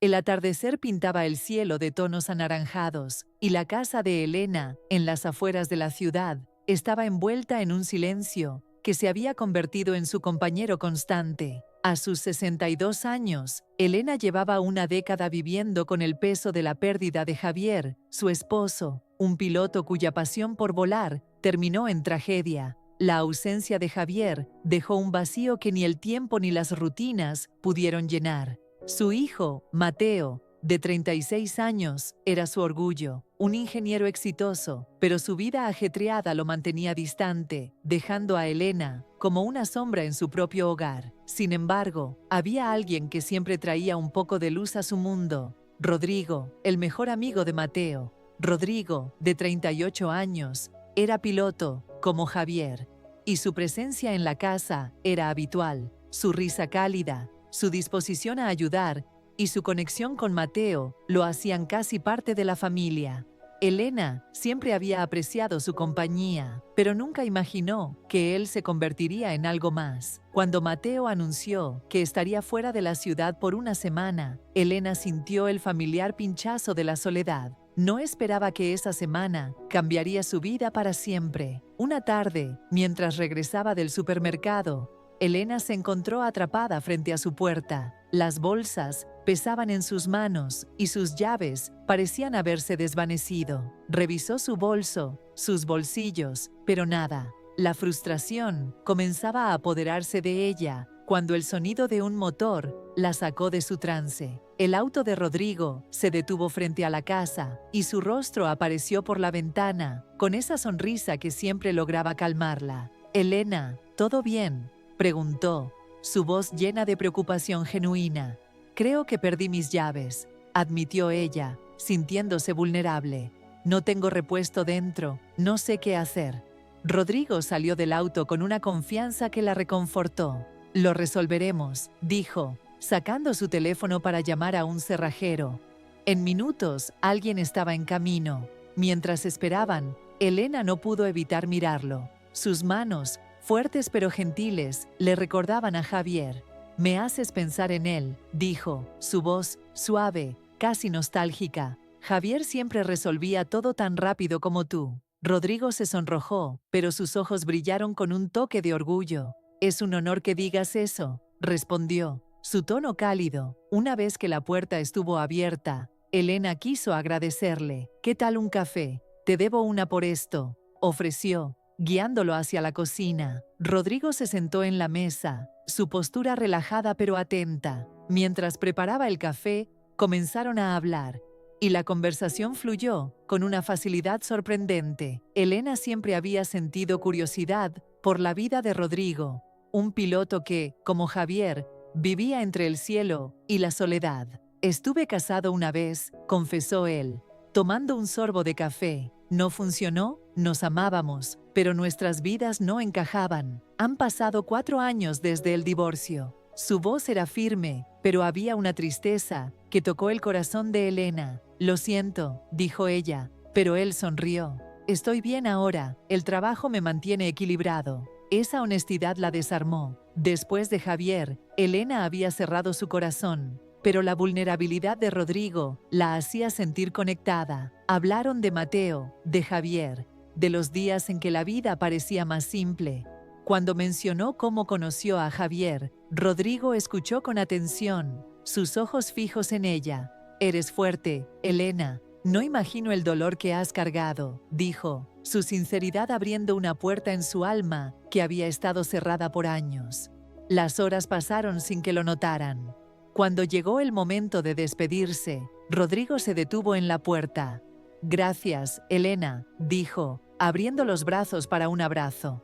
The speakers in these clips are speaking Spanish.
El atardecer pintaba el cielo de tonos anaranjados, y la casa de Elena, en las afueras de la ciudad, estaba envuelta en un silencio que se había convertido en su compañero constante. A sus 62 años, Elena llevaba una década viviendo con el peso de la pérdida de Javier, su esposo, un piloto cuya pasión por volar terminó en tragedia. La ausencia de Javier dejó un vacío que ni el tiempo ni las rutinas pudieron llenar. Su hijo, Mateo, de 36 años, era su orgullo, un ingeniero exitoso, pero su vida ajetreada lo mantenía distante, dejando a Elena como una sombra en su propio hogar. Sin embargo, había alguien que siempre traía un poco de luz a su mundo: Rodrigo, el mejor amigo de Mateo. Rodrigo, de 38 años, era piloto, como Javier, y su presencia en la casa era habitual. Su risa cálida, su disposición a ayudar y su conexión con Mateo lo hacían casi parte de la familia. Elena siempre había apreciado su compañía, pero nunca imaginó que él se convertiría en algo más. Cuando Mateo anunció que estaría fuera de la ciudad por una semana, Elena sintió el familiar pinchazo de la soledad. No esperaba que esa semana cambiaría su vida para siempre. Una tarde, mientras regresaba del supermercado, Elena se encontró atrapada frente a su puerta. Las bolsas pesaban en sus manos y sus llaves parecían haberse desvanecido. Revisó su bolso, sus bolsillos, pero nada. La frustración comenzaba a apoderarse de ella cuando el sonido de un motor la sacó de su trance. El auto de Rodrigo se detuvo frente a la casa y su rostro apareció por la ventana, con esa sonrisa que siempre lograba calmarla. «Elena, ¿todo bien?», preguntó, su voz llena de preocupación genuina. «Creo que perdí mis llaves», admitió ella, sintiéndose vulnerable. «No tengo repuesto dentro, no sé qué hacer». Rodrigo salió del auto con una confianza que la reconfortó. «Lo resolveremos», dijo, sacando su teléfono para llamar a un cerrajero. En minutos, alguien estaba en camino. Mientras esperaban, Elena no pudo evitar mirarlo. Sus manos, fuertes pero gentiles, le recordaban a Javier. «Me haces pensar en él», dijo, su voz suave, casi nostálgica. «Javier siempre resolvía todo tan rápido como tú». Rodrigo se sonrojó, pero sus ojos brillaron con un toque de orgullo. «Es un honor que digas eso», respondió, su tono cálido. Una vez que la puerta estuvo abierta, Elena quiso agradecerle. «¿Qué tal un café? Te debo una por esto», ofreció, guiándolo hacia la cocina. Rodrigo se sentó en la mesa, su postura relajada pero atenta. Mientras preparaba el café, comenzaron a hablar, y la conversación fluyó con una facilidad sorprendente. Elena siempre había sentido curiosidad por la vida de Rodrigo, un piloto que, como Javier, vivía entre el cielo y la soledad. «Estuve casado una vez», confesó él, tomando un sorbo de café. «No funcionó, nos amábamos, pero nuestras vidas no encajaban. Han pasado 4 años desde el divorcio». Su voz era firme, pero había una tristeza que tocó el corazón de Elena. «Lo siento», dijo ella, pero él sonrió. «Estoy bien ahora, el trabajo me mantiene equilibrado». Esa honestidad la desarmó. Después de Javier, Elena había cerrado su corazón, pero la vulnerabilidad de Rodrigo la hacía sentir conectada. Hablaron de Mateo, de Javier, de los días en que la vida parecía más simple. Cuando mencionó cómo conoció a Javier, Rodrigo escuchó con atención, sus ojos fijos en ella. «Eres fuerte, Elena. No imagino el dolor que has cargado», dijo, su sinceridad abriendo una puerta en su alma que había estado cerrada por años. Las horas pasaron sin que lo notaran. Cuando llegó el momento de despedirse, Rodrigo se detuvo en la puerta. «Gracias, Elena», dijo, abriendo los brazos para un abrazo.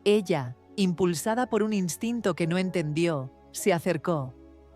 Ella, impulsada por un instinto que no entendió, se acercó.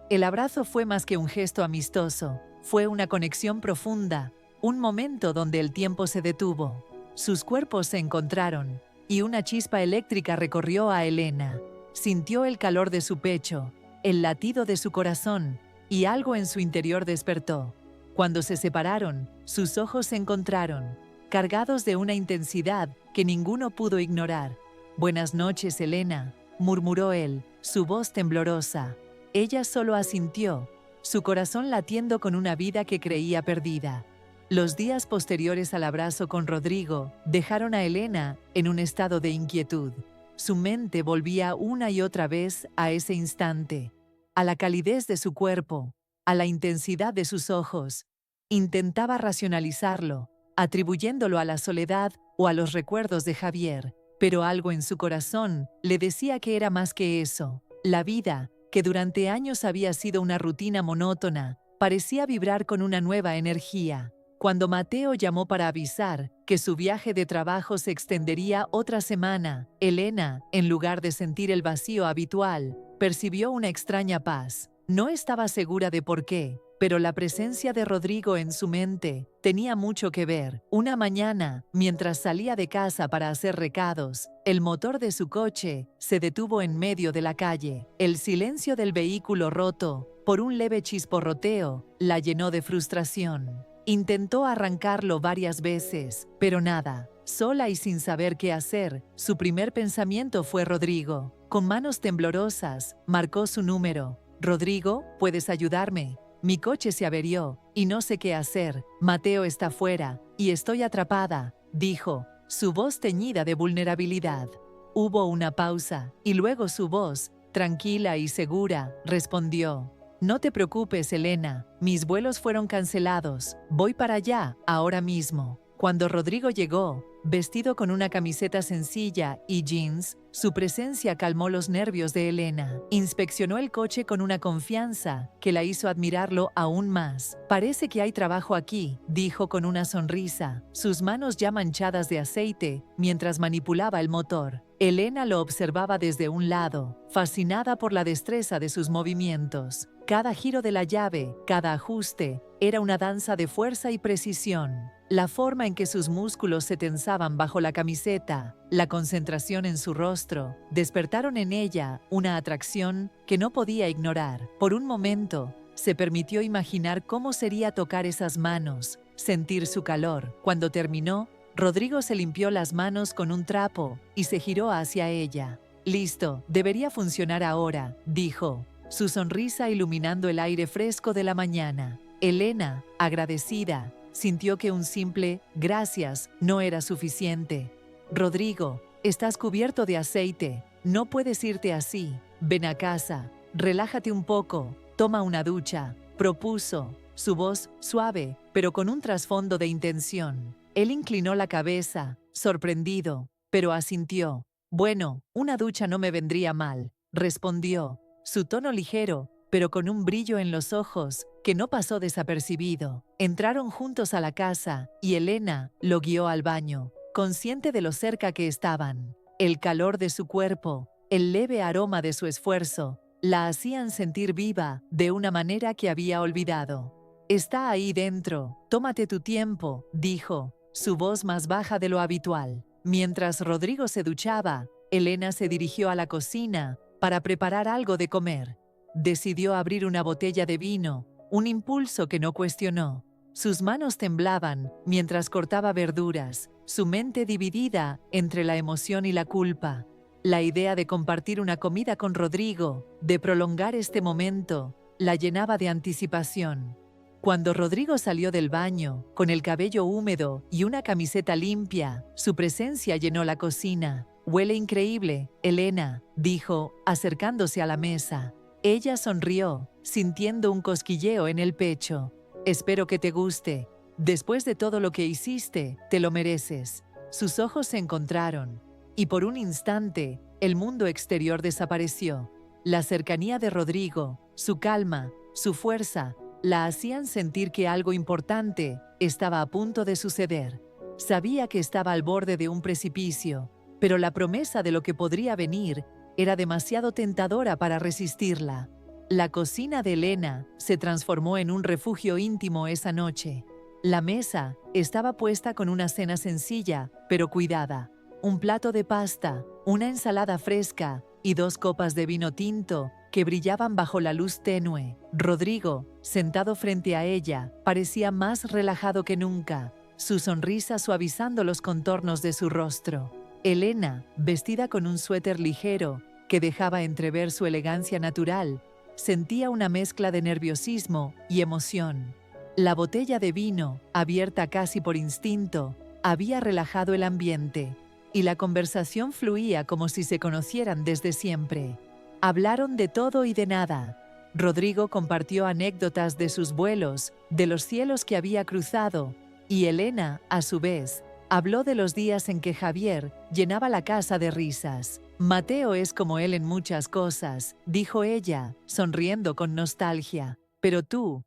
El abrazo fue más que un gesto amistoso, fue una conexión profunda, un momento donde el tiempo se detuvo. Sus cuerpos se encontraron, y una chispa eléctrica recorrió a Elena. Sintió el calor de su pecho, el latido de su corazón, y algo en su interior despertó. Cuando se separaron, sus ojos se encontraron, cargados de una intensidad que ninguno pudo ignorar. «Buenas noches, Elena», murmuró él, su voz temblorosa. Ella solo asintió, su corazón latiendo con una vida que creía perdida. Los días posteriores al abrazo con Rodrigo dejaron a Elena en un estado de inquietud. Su mente volvía una y otra vez a ese instante, a la calidez de su cuerpo, a la intensidad de sus ojos. Intentaba racionalizarlo, atribuyéndolo a la soledad o a los recuerdos de Javier, pero algo en su corazón le decía que era más que eso. La vida, que durante años había sido una rutina monótona, parecía vibrar con una nueva energía. Cuando Mateo llamó para avisar que su viaje de trabajo se extendería otra semana, Elena, en lugar de sentir el vacío habitual, percibió una extraña paz. No estaba segura de por qué, pero la presencia de Rodrigo en su mente tenía mucho que ver. Una mañana, mientras salía de casa para hacer recados, el motor de su coche se detuvo en medio de la calle. El silencio del vehículo roto por un leve chisporroteo la llenó de frustración. Intentó arrancarlo varias veces, pero nada. Sola y sin saber qué hacer, su primer pensamiento fue Rodrigo. Con manos temblorosas, marcó su número. «Rodrigo, ¿puedes ayudarme? Mi coche se averió y no sé qué hacer. Mateo está fuera y estoy atrapada», dijo, su voz teñida de vulnerabilidad. Hubo una pausa y luego su voz, tranquila y segura, respondió: «No te preocupes, Elena, mis vuelos fueron cancelados. Voy para allá, ahora mismo». Cuando Rodrigo llegó, vestido con una camiseta sencilla y jeans, su presencia calmó los nervios de Elena. Inspeccionó el coche con una confianza que la hizo admirarlo aún más. «Parece que hay trabajo aquí», dijo con una sonrisa, sus manos ya manchadas de aceite, mientras manipulaba el motor. Elena lo observaba desde un lado, fascinada por la destreza de sus movimientos. Cada giro de la llave, cada ajuste, era una danza de fuerza y precisión. La forma en que sus músculos se tensaban bajo la camiseta, la concentración en su rostro, despertaron en ella una atracción que no podía ignorar. Por un momento, se permitió imaginar cómo sería tocar esas manos, sentir su calor. Cuando terminó, Rodrigo se limpió las manos con un trapo y se giró hacia ella. «Listo, debería funcionar ahora», dijo, su sonrisa iluminando el aire fresco de la mañana. Elena, agradecida, sintió que un simple «gracias» no era suficiente. «Rodrigo, estás cubierto de aceite. No puedes irte así. Ven a casa, relájate un poco, toma una ducha», propuso, su voz suave, pero con un trasfondo de intención. Él inclinó la cabeza, sorprendido, pero asintió. «Bueno, una ducha no me vendría mal», respondió, su tono ligero, pero con un brillo en los ojos que no pasó desapercibido. Entraron juntos a la casa y Elena lo guió al baño, consciente de lo cerca que estaban. El calor de su cuerpo, el leve aroma de su esfuerzo, la hacían sentir viva de una manera que había olvidado. «Está ahí dentro, tómate tu tiempo», dijo, su voz más baja de lo habitual. Mientras Rodrigo se duchaba, Elena se dirigió a la cocina para preparar algo de comer. Decidió abrir una botella de vino, un impulso que no cuestionó. Sus manos temblaban mientras cortaba verduras, su mente dividida entre la emoción y la culpa. La idea de compartir una comida con Rodrigo, de prolongar este momento, la llenaba de anticipación. Cuando Rodrigo salió del baño, con el cabello húmedo y una camiseta limpia, su presencia llenó la cocina. «Huele increíble, Elena», dijo, acercándose a la mesa. Ella sonrió, sintiendo un cosquilleo en el pecho. «Espero que te guste. Después de todo lo que hiciste, te lo mereces». Sus ojos se encontraron, y por un instante, el mundo exterior desapareció. La cercanía de Rodrigo, su calma, su fuerza, la hacían sentir que algo importante estaba a punto de suceder. Sabía que estaba al borde de un precipicio, pero la promesa de lo que podría venir era demasiado tentadora para resistirla. La cocina de Elena se transformó en un refugio íntimo esa noche. La mesa estaba puesta con una cena sencilla, pero cuidada. Un plato de pasta, una ensalada fresca y 2 copas de vino tinto que brillaban bajo la luz tenue. Rodrigo, sentado frente a ella, parecía más relajado que nunca, su sonrisa suavizando los contornos de su rostro. Elena, vestida con un suéter ligero que dejaba entrever su elegancia natural, sentía una mezcla de nerviosismo y emoción. La botella de vino, abierta casi por instinto, había relajado el ambiente, y la conversación fluía como si se conocieran desde siempre. Hablaron de todo y de nada. Rodrigo compartió anécdotas de sus vuelos, de los cielos que había cruzado, y Elena, a su vez, habló de los días en que Javier llenaba la casa de risas. Mateo es como él en muchas cosas, dijo ella, sonriendo con nostalgia. Pero tú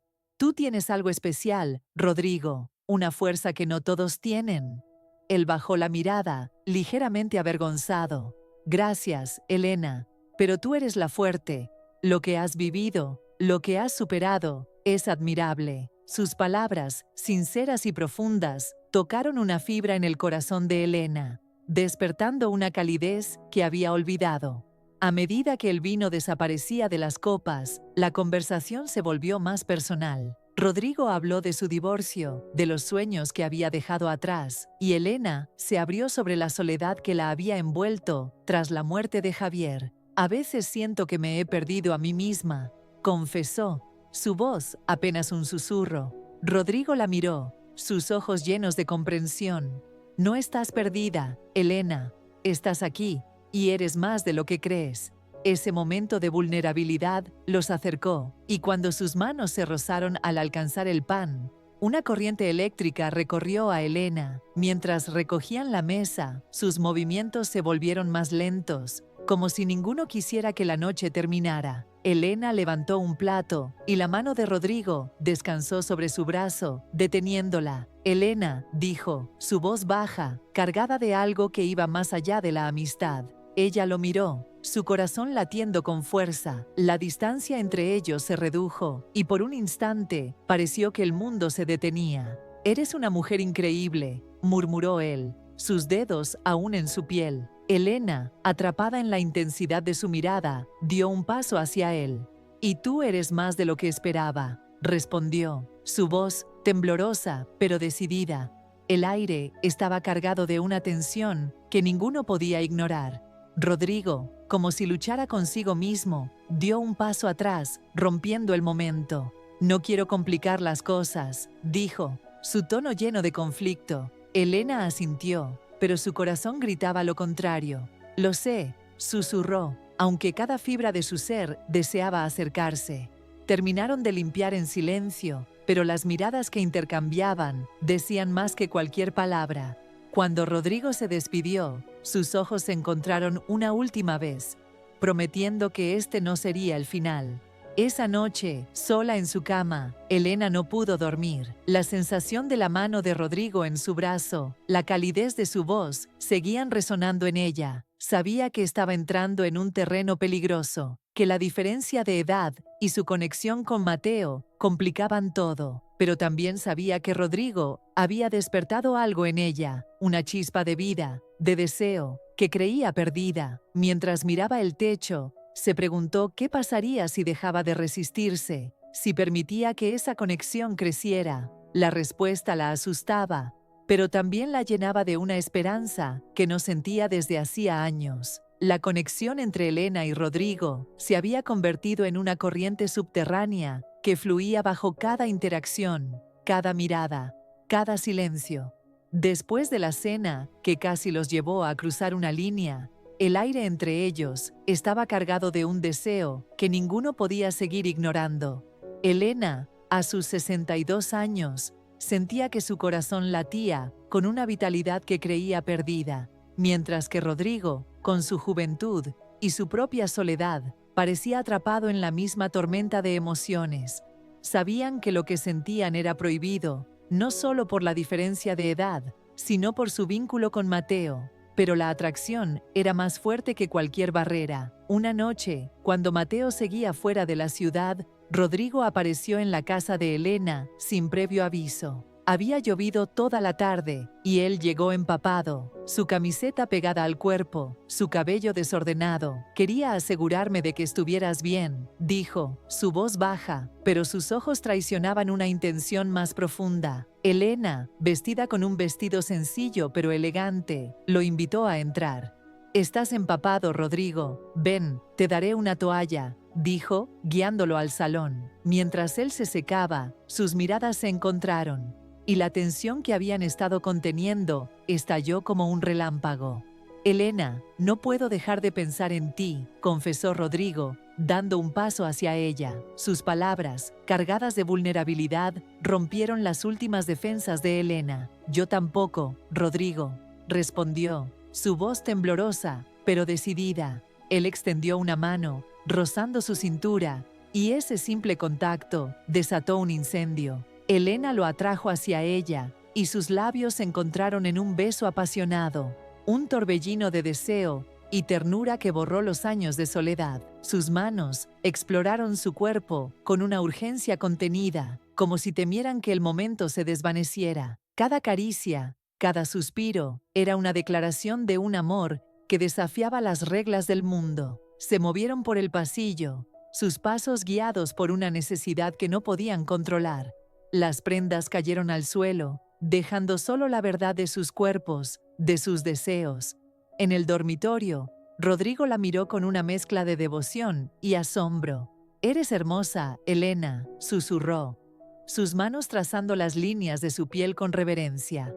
tienes algo especial, Rodrigo, una fuerza que no todos tienen. Él bajó la mirada, ligeramente avergonzado. Gracias, Elena, pero tú eres la fuerte. Lo que has vivido, lo que has superado, es admirable. Sus palabras, sinceras y profundas, tocaron una fibra en el corazón de Elena, despertando una calidez que había olvidado. A medida que el vino desaparecía de las copas, la conversación se volvió más personal. Rodrigo habló de su divorcio, de los sueños que había dejado atrás, y Elena se abrió sobre la soledad que la había envuelto tras la muerte de Javier. A veces siento que me he perdido a mí misma, confesó, su voz apenas un susurro. Rodrigo la miró, sus ojos llenos de comprensión. No estás perdida, Elena, estás aquí, y eres más de lo que crees. Ese momento de vulnerabilidad los acercó, y cuando sus manos se rozaron al alcanzar el pan, una corriente eléctrica recorrió a Elena. Mientras recogían la mesa, sus movimientos se volvieron más lentos, como si ninguno quisiera que la noche terminara. Elena levantó un plato, y la mano de Rodrigo descansó sobre su brazo, deteniéndola. Elena, dijo, su voz baja, cargada de algo que iba más allá de la amistad. Ella lo miró, su corazón latiendo con fuerza. La distancia entre ellos se redujo, y por un instante pareció que el mundo se detenía. «Eres una mujer increíble», murmuró él, sus dedos aún en su piel. Elena, atrapada en la intensidad de su mirada, dio un paso hacia él. «Y tú eres más de lo que esperaba», respondió, su voz temblorosa pero decidida. El aire estaba cargado de una tensión que ninguno podía ignorar. Rodrigo, como si luchara consigo mismo, dio un paso atrás, rompiendo el momento. «No quiero complicar las cosas», dijo, su tono lleno de conflicto. Elena asintió, pero su corazón gritaba lo contrario. «Lo sé», susurró, aunque cada fibra de su ser deseaba acercarse. Terminaron de limpiar en silencio, pero las miradas que intercambiaban decían más que cualquier palabra. Cuando Rodrigo se despidió, sus ojos se encontraron una última vez, prometiendo que este no sería el final. Esa noche, sola en su cama, Elena no pudo dormir. La sensación de la mano de Rodrigo en su brazo, la calidez de su voz, seguían resonando en ella. Sabía que estaba entrando en un terreno peligroso, que la diferencia de edad y su conexión con Mateo complicaban todo, pero también sabía que Rodrigo había despertado algo en ella, una chispa de vida, de deseo, que creía perdida. Mientras miraba el techo, se preguntó qué pasaría si dejaba de resistirse, si permitía que esa conexión creciera. La respuesta la asustaba, pero también la llenaba de una esperanza que no sentía desde hacía años. La conexión entre Elena y Rodrigo se había convertido en una corriente subterránea que fluía bajo cada interacción, cada mirada, cada silencio. Después de la cena, que casi los llevó a cruzar una línea, el aire entre ellos estaba cargado de un deseo que ninguno podía seguir ignorando. Elena, a sus 62 años, sentía que su corazón latía con una vitalidad que creía perdida, mientras que Rodrigo, con su juventud y su propia soledad, parecía atrapado en la misma tormenta de emociones. Sabían que lo que sentían era prohibido, no solo por la diferencia de edad, sino por su vínculo con Mateo. Pero la atracción era más fuerte que cualquier barrera. Una noche, cuando Mateo seguía fuera de la ciudad, Rodrigo apareció en la casa de Elena sin previo aviso. Había llovido toda la tarde y él llegó empapado, su camiseta pegada al cuerpo, su cabello desordenado. «Quería asegurarme de que estuvieras bien», dijo, su voz baja, pero sus ojos traicionaban una intención más profunda. Elena, vestida con un vestido sencillo pero elegante, lo invitó a entrar. «Estás empapado, Rodrigo. Ven, te daré una toalla», dijo, guiándolo al salón. Mientras él se secaba, sus miradas se encontraron, y la tensión que habían estado conteniendo estalló como un relámpago. «Elena, no puedo dejar de pensar en ti», confesó Rodrigo, dando un paso hacia ella. Sus palabras, cargadas de vulnerabilidad, rompieron las últimas defensas de Elena. «Yo tampoco, Rodrigo», respondió, su voz temblorosa, pero decidida. Él extendió una mano, rozando su cintura, y ese simple contacto desató un incendio. Elena lo atrajo hacia ella, y sus labios se encontraron en un beso apasionado, un torbellino de deseo y ternura que borró los años de soledad. Sus manos exploraron su cuerpo con una urgencia contenida, como si temieran que el momento se desvaneciera. Cada caricia, cada suspiro, era una declaración de un amor que desafiaba las reglas del mundo. Se movieron por el pasillo, sus pasos guiados por una necesidad que no podían controlar. Las prendas cayeron al suelo, dejando solo la verdad de sus cuerpos, de sus deseos. En el dormitorio, Rodrigo la miró con una mezcla de devoción y asombro. «Eres hermosa, Elena», susurró, sus manos trazando las líneas de su piel con reverencia.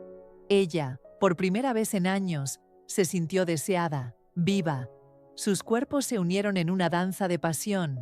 Ella, por primera vez en años, se sintió deseada, viva. Sus cuerpos se unieron en una danza de pasión.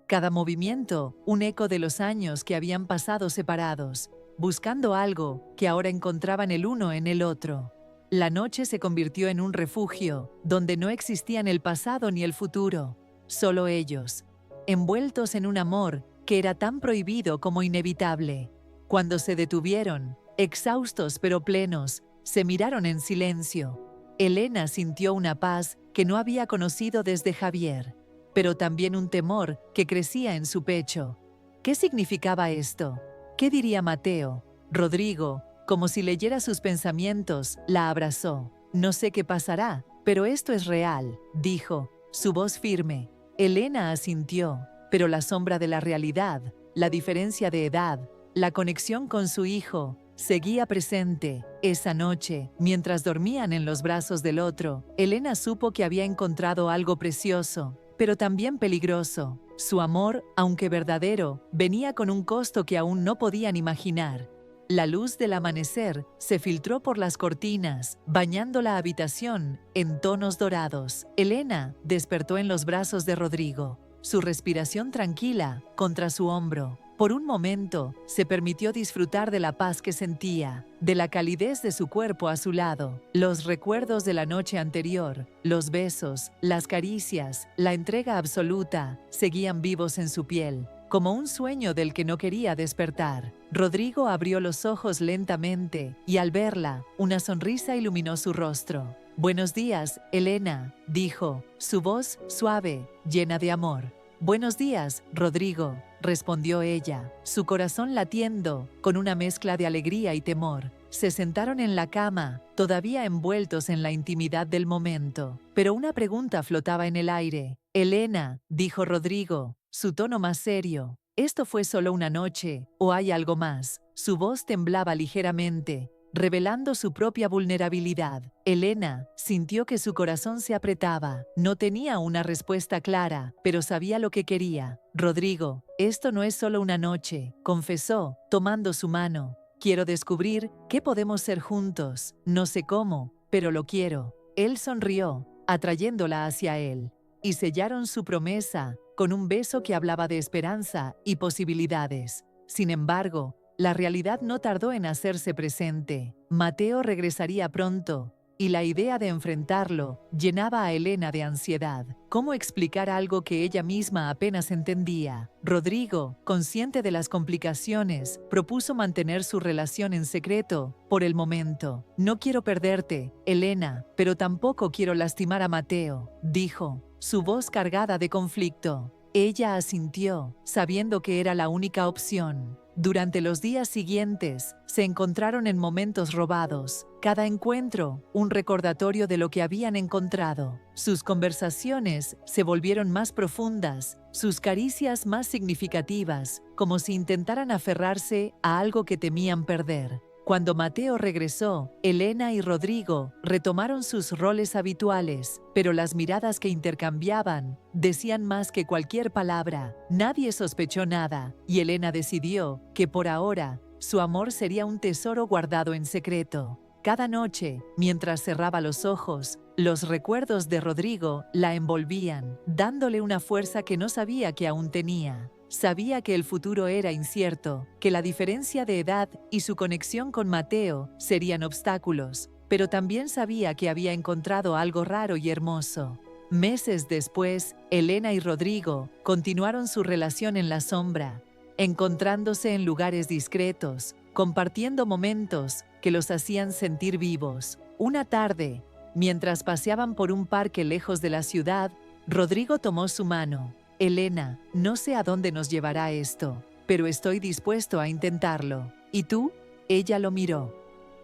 Cada movimiento, un eco de los años que habían pasado separados, buscando algo que ahora encontraban el uno en el otro. La noche se convirtió en un refugio, donde no existían el pasado ni el futuro, solo ellos, envueltos en un amor que era tan prohibido como inevitable. Cuando se detuvieron, exhaustos pero plenos, se miraron en silencio. Elena sintió una paz que no había conocido desde Javier, pero también un temor que crecía en su pecho. ¿Qué significaba esto? ¿Qué diría Mateo? Rodrigo, como si leyera sus pensamientos, la abrazó. «No sé qué pasará, pero esto es real», dijo, su voz firme. Elena asintió, pero la sombra de la realidad, la diferencia de edad, la conexión con su hijo, seguía presente. Esa noche, mientras dormían en los brazos del otro, Elena supo que había encontrado algo precioso, pero también peligroso. Su amor, aunque verdadero, venía con un costo que aún no podían imaginar. La luz del amanecer se filtró por las cortinas, bañando la habitación en tonos dorados. Elena despertó en los brazos de Rodrigo, su respiración tranquila contra su hombro. Por un momento, se permitió disfrutar de la paz que sentía, de la calidez de su cuerpo a su lado. Los recuerdos de la noche anterior, los besos, las caricias, la entrega absoluta, seguían vivos en su piel, como un sueño del que no quería despertar. Rodrigo abrió los ojos lentamente, y al verla, una sonrisa iluminó su rostro. «Buenos días, Elena», dijo, su voz suave, llena de amor. «Buenos días, Rodrigo», respondió ella, su corazón latiendo, con una mezcla de alegría y temor. Se sentaron en la cama, todavía envueltos en la intimidad del momento. Pero una pregunta flotaba en el aire. «Elena», dijo Rodrigo, su tono más serio, ¿esto fue solo una noche, o hay algo más?» Su voz temblaba ligeramente, revelando su propia vulnerabilidad. Elena sintió que su corazón se apretaba. No tenía una respuesta clara, pero sabía lo que quería. «Rodrigo, esto no es solo una noche», confesó, tomando su mano. «Quiero descubrir qué podemos ser juntos. No sé cómo, pero lo quiero». Él sonrió, atrayéndola hacia él, y sellaron su promesa con un beso que hablaba de esperanza y posibilidades. Sin embargo, la realidad no tardó en hacerse presente. Mateo regresaría pronto, y la idea de enfrentarlo llenaba a Elena de ansiedad. ¿Cómo explicar algo que ella misma apenas entendía? Rodrigo, consciente de las complicaciones, propuso mantener su relación en secreto por el momento. «No quiero perderte, Elena, pero tampoco quiero lastimar a Mateo», dijo, su voz cargada de conflicto. Ella asintió, sabiendo que era la única opción. Durante los días siguientes, se encontraron en momentos robados. Cada encuentro, un recordatorio de lo que habían encontrado. Sus conversaciones se volvieron más profundas, sus caricias más significativas, como si intentaran aferrarse a algo que temían perder. Cuando Mateo regresó, Elena y Rodrigo retomaron sus roles habituales, pero las miradas que intercambiaban decían más que cualquier palabra. Nadie sospechó nada, y Elena decidió que por ahora su amor sería un tesoro guardado en secreto. Cada noche, mientras cerraba los ojos, los recuerdos de Rodrigo la envolvían, dándole una fuerza que no sabía que aún tenía. Sabía que el futuro era incierto, que la diferencia de edad y su conexión con Mateo serían obstáculos, pero también sabía que había encontrado algo raro y hermoso. Meses después, Elena y Rodrigo continuaron su relación en la sombra, encontrándose en lugares discretos, compartiendo momentos que los hacían sentir vivos. Una tarde, mientras paseaban por un parque lejos de la ciudad, Rodrigo tomó su mano. Elena, no sé a dónde nos llevará esto, pero estoy dispuesto a intentarlo. ¿Y tú? Ella lo miró,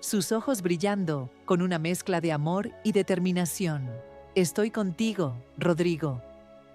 sus ojos brillando con una mezcla de amor y determinación. Estoy contigo, Rodrigo.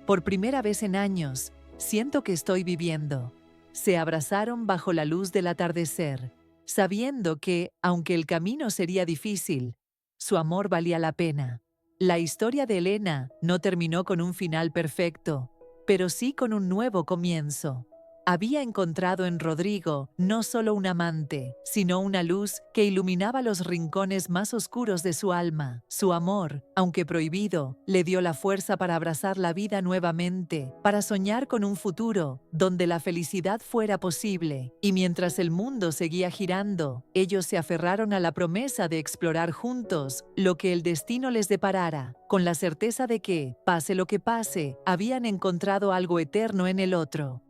Por primera vez en años, siento que estoy viviendo. Se abrazaron bajo la luz del atardecer, sabiendo que, aunque el camino sería difícil, su amor valía la pena. La historia de Elena no terminó con un final perfecto, pero sí con un nuevo comienzo. Había encontrado en Rodrigo no solo un amante, sino una luz que iluminaba los rincones más oscuros de su alma. Su amor, aunque prohibido, le dio la fuerza para abrazar la vida nuevamente, para soñar con un futuro donde la felicidad fuera posible. Y mientras el mundo seguía girando, ellos se aferraron a la promesa de explorar juntos lo que el destino les deparara, con la certeza de que, pase lo que pase, habían encontrado algo eterno en el otro.